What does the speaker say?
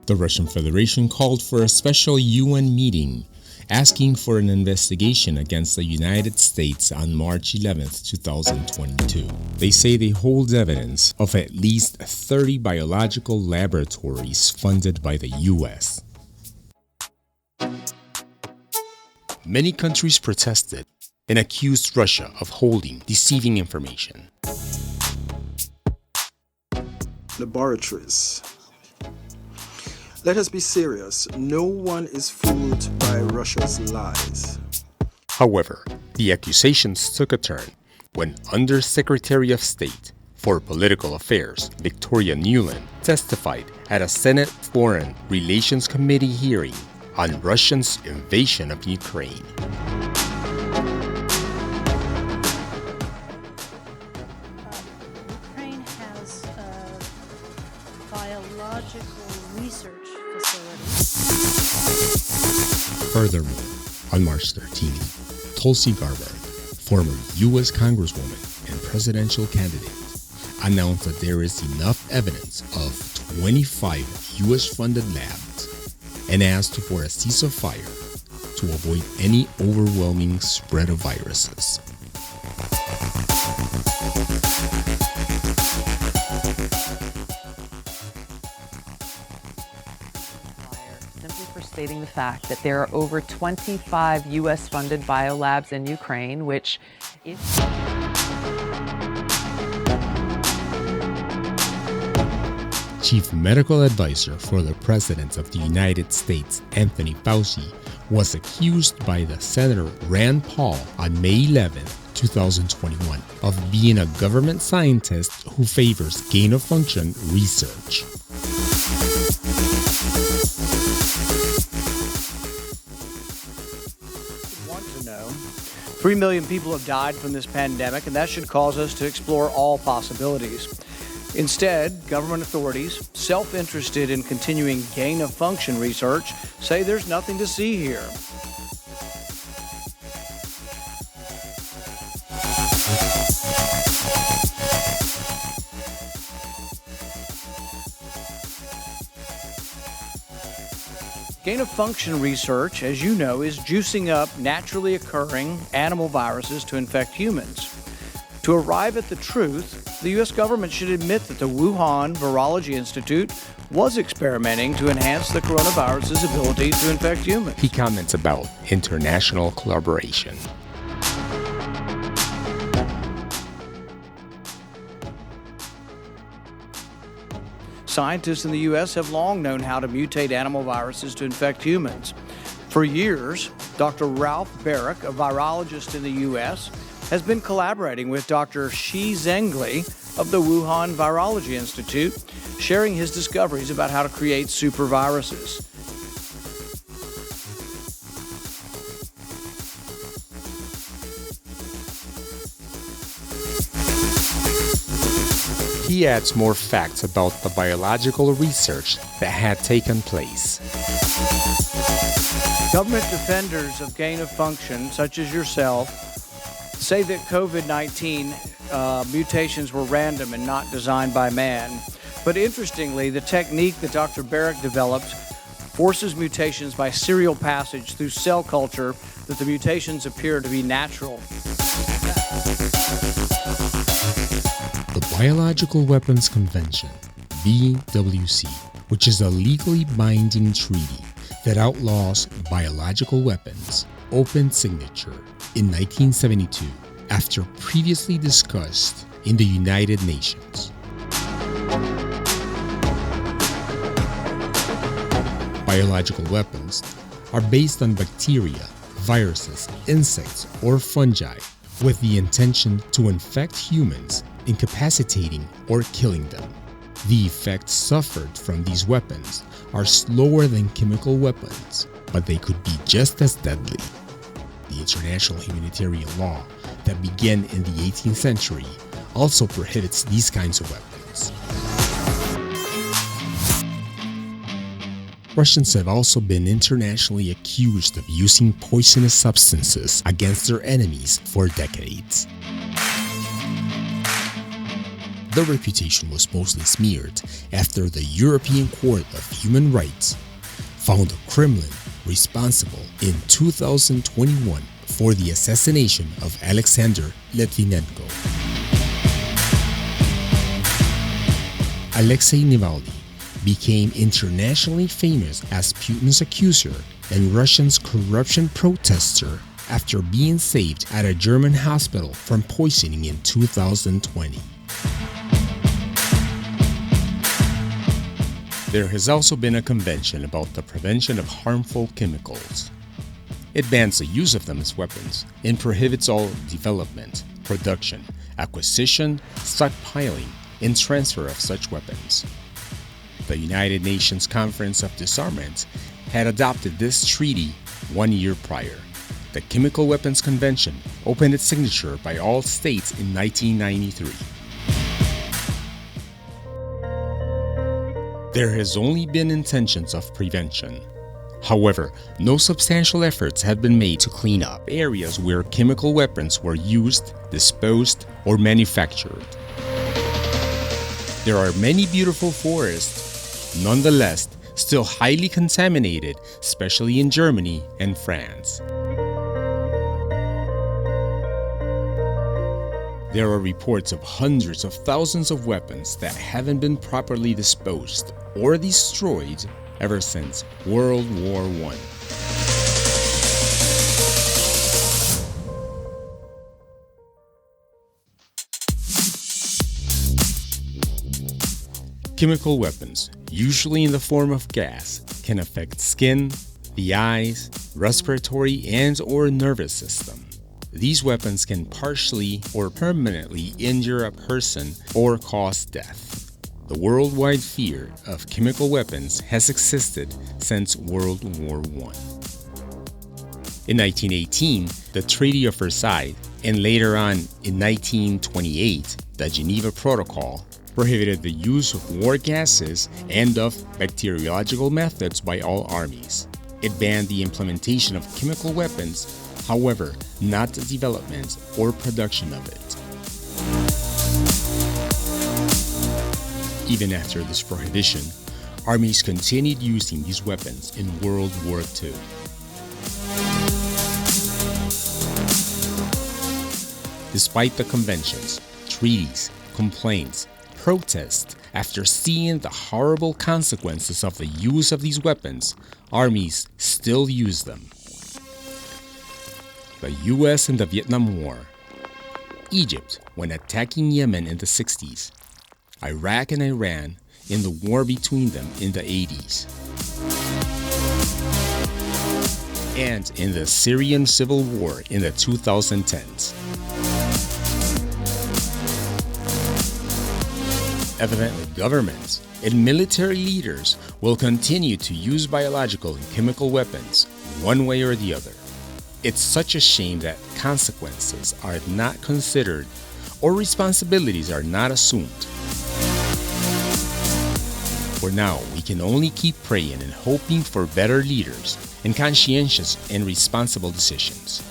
The Russian Federation called for a special UN meeting asking for an investigation against the United States on March 11, 2022. They say they hold evidence of at least 30 biological laboratories funded by the US. Many countries protested and accused Russia of holding deceiving information. Laboratories. Let us be serious. No one is fooled by Russia's lies. However, the accusations took a turn when Undersecretary of State for Political Affairs Victoria Nuland testified at a Senate Foreign Relations Committee hearing on Russia's invasion of Ukraine. Ukraine has a biological research facility. Furthermore, on March 13th, Tulsi Gabbard, former U.S. Congresswoman and presidential candidate, announced that there is enough evidence of 25 U.S.-funded labs and asked for a ceasefire to avoid any overwhelming spread of viruses. Simply for stating the fact that there are over 25 U.S.-funded biolabs in Ukraine, which is... Chief Medical Advisor for the President of the United States, Anthony Fauci, was accused by the Senator Rand Paul on May 11, 2021, of being a government scientist who favors gain-of-function research. Want to know. 3 million people have died from this pandemic, and that should cause us to explore all possibilities. Instead, government authorities, self-interested in continuing gain-of-function research, say there's nothing to see here. Gain-of-function research, as you know, is juicing up naturally occurring animal viruses to infect humans. To arrive at the truth, the U.S. government should admit that the Wuhan Virology Institute was experimenting to enhance the coronavirus's ability to infect humans. He comments about international collaboration. Scientists in the U.S. have long known how to mutate animal viruses to infect humans. For years, Dr. Ralph Barrick, a virologist in the U.S., has been collaborating with Dr. Shi Zhengli of the Wuhan Virology Institute, sharing his discoveries about how to create superviruses. He adds more facts about the biological research that had taken place. Government defenders of gain-of-function, such as yourself, say that COVID-19 mutations were random and not designed by man. But interestingly, the technique that Dr. Barrick developed forces mutations by serial passage through cell culture that the mutations appear to be natural. The Biological Weapons Convention, BWC, which is a legally binding treaty that outlaws biological weapons, opened signature in 1972 after previously discussed in the United Nations. Biological weapons are based on bacteria, viruses, insects, or fungi with the intention to infect humans, incapacitating or killing them. The effects suffered from these weapons are slower than chemical weapons, but they could be just as deadly. The international humanitarian law that began in the 18th century also prohibits these kinds of weapons. Russians have also been internationally accused of using poisonous substances against their enemies for decades. The reputation was mostly smeared after the European Court of Human Rights found the Kremlin responsible in 2021 for the assassination of Alexander Litvinenko. Alexei Navalny became internationally famous as Putin's accuser and Russia's corruption protester after being saved at a German hospital from poisoning in 2020. There has also been a convention about the prevention of harmful chemicals. It bans the use of them as weapons and prohibits all development, production, acquisition, stockpiling, and transfer of such weapons. The United Nations Conference of Disarmament had adopted this treaty 1 year prior. The Chemical Weapons Convention opened its signature by all states in 1993. There has only been intentions of prevention. However, no substantial efforts have been made to clean up areas where chemical weapons were used, disposed, or manufactured. There are many beautiful forests, nonetheless, still highly contaminated, especially in Germany and France. There are reports of hundreds of thousands of weapons that haven't been properly disposed or destroyed ever since World War I. Chemical weapons, usually in the form of gas, can affect skin, the eyes, respiratory and/or nervous system. These weapons can partially or permanently injure a person or cause death. The worldwide fear of chemical weapons has existed since World War I. In 1918, the Treaty of Versailles, and later on in 1928, the Geneva Protocol, prohibited the use of war gases and of bacteriological methods by all armies. It banned the implementation of chemical weapons, however, not the development or production of it. Even after this prohibition, armies continued using these weapons in World War II. Despite the conventions, treaties, complaints, protests, after seeing the horrible consequences of the use of these weapons, armies still use them. The US in the Vietnam War, Egypt when attacking Yemen in the 60s, Iraq and Iran in the war between them in the 80s, and in the Syrian civil war in the 2010s. Evidently, governments and military leaders will continue to use biological and chemical weapons one way or the other. It's such a shame that consequences are not considered or responsibilities are not assumed. For now, we can only keep praying and hoping for better leaders and conscientious and responsible decisions.